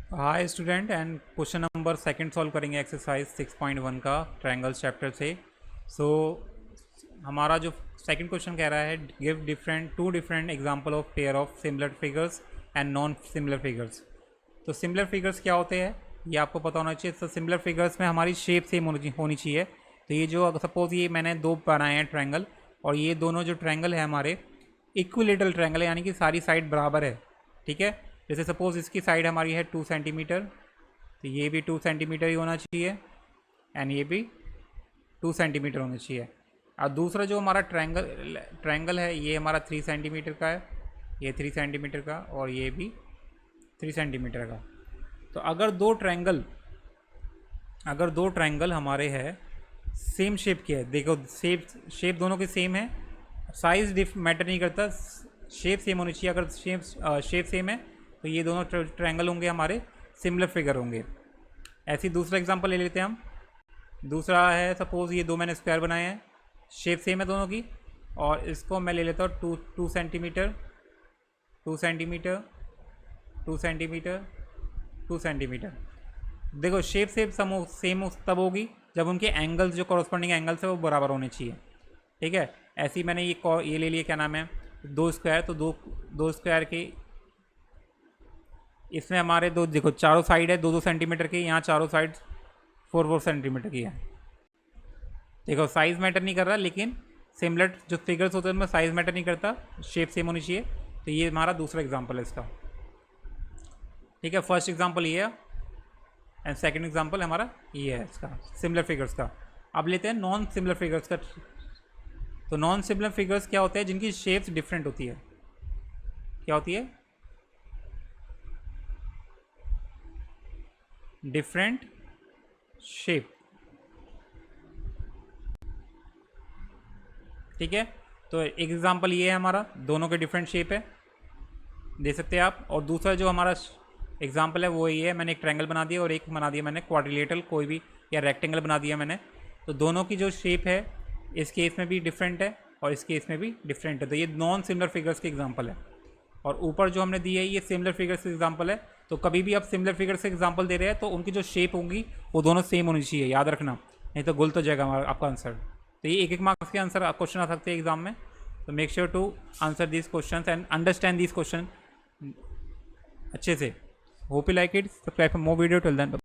Hi student, and question number second solve करेंगे exercise 6.1 का triangles chapter से। सो हमारा जो सेकंड क्वेश्चन कह रहा है, give two different example of pair of similar figures and non similar figures. तो सिमिलर फिगर्स क्या होते हैं ये आपको पता होना चाहिए। तो सिमिलर फिगर्स में हमारी शेप सेम होनी चाहिए। तो ये जो सपोज ये मैंने दो बनाए हैं ट्रायंगल, और ये दोनों जो ट्रायंगल है हमारे इक्विलेटरल ट्रायंगल है, यानी कि सारी साइड बराबर है। ठीक है, जैसे सपोज इसकी साइड हमारी है 2 सेंटीमीटर, तो ये भी 2 सेंटीमीटर ही होना चाहिए, एंड ये भी 2 सेंटीमीटर होना चाहिए। और दूसरा जो हमारा ट्रायंगल है ये हमारा 3 सेंटीमीटर का है, ये 3 सेंटीमीटर का, और ये भी 3 सेंटीमीटर का। तो अगर दो ट्रायंगल हमारे हैं सेम शेप के है, देखो शेप दोनों के सेम है, साइज मैटर नहीं करता, शेप सेम होनी चाहिए। अगर शेप सेम है तो ये दोनों ट्रायंगल होंगे हमारे सिमिलर फिगर होंगे। ऐसी दूसरा एग्जांपल ले लेते हैं हम। दूसरा है सपोज ये दो मैंने स्क्वायर बनाए हैं, शेप सेम है दोनों की, और इसको मैं ले लेता हूँ 2 सेंटीमीटर 2 सेंटीमीटर 2 सेंटीमीटर 2 सेंटीमीटर। देखो शेप सेम तब होगी जब उनके एंगल्स, जो कॉरस्पॉन्डिंग एंगल्स है वो बराबर होने चाहिए। ठीक है, ऐसे ही मैंने ये ले लिया, क्या नाम है, दो स्क्वायर। तो दो स्क्वायर के इसमें हमारे दो, देखो चारों साइड है 2-2 सेंटीमीटर की, यहाँ चारों साइड 4-4 सेंटीमीटर की है। देखो साइज़ मैटर नहीं कर रहा, लेकिन सिमिलर जो फिगर्स होते हैं उनमें साइज़ मैटर नहीं करता, शेप सेम होनी चाहिए। तो ये हमारा दूसरा एग्जांपल है इसका। ठीक है, फर्स्ट एग्जांपल ये है, एंड सेकंड एग्जांपल हमारा ये है इसका सिमिलर फिगर्स का। अब लेते हैं नॉन सिमिलर फिगर्स का। तो नॉन सिमिलर फिगर्स क्या होते हैं, जिनकी शेप्स डिफरेंट होती है। क्या होती है? Different shape. ठीक है, तो एक एग्जांपल ये है हमारा, दोनों के डिफरेंट शेप है, दे सकते हैं आप। और दूसरा जो हमारा एग्जांपल है वो ये है, मैंने एक ट्रायंगल बना दिया और एक बना दिया मैंने क्वाड्रिलेटरल, कोई भी, या रेक्टेंगल बना दिया मैंने। तो दोनों की जो शेप है इस केस में भी डिफरेंट है और इस केस में भी डिफरेंट है। तो ये नॉन सिमिलर फिगर्स के एग्जांपल है। और ऊपर जो हमने दी है ये सिमिलर फिगर्स के एग्जांपल है। तो कभी भी आप सिमिलर फिगर्स के एग्जांपल दे रहे हैं तो उनकी जो शेप होंगी वो दोनों सेम होनी चाहिए, याद रखना, नहीं तो गलत हो जाएगा हमारा आपका आंसर। तो ये एक मार्क्स के आंसर क्वेश्चन आ सकते हैं एग्जाम में। तो make sure to answer this question and understand this question अच्छे से। Hope you like it. Subscribe for more video. Till then.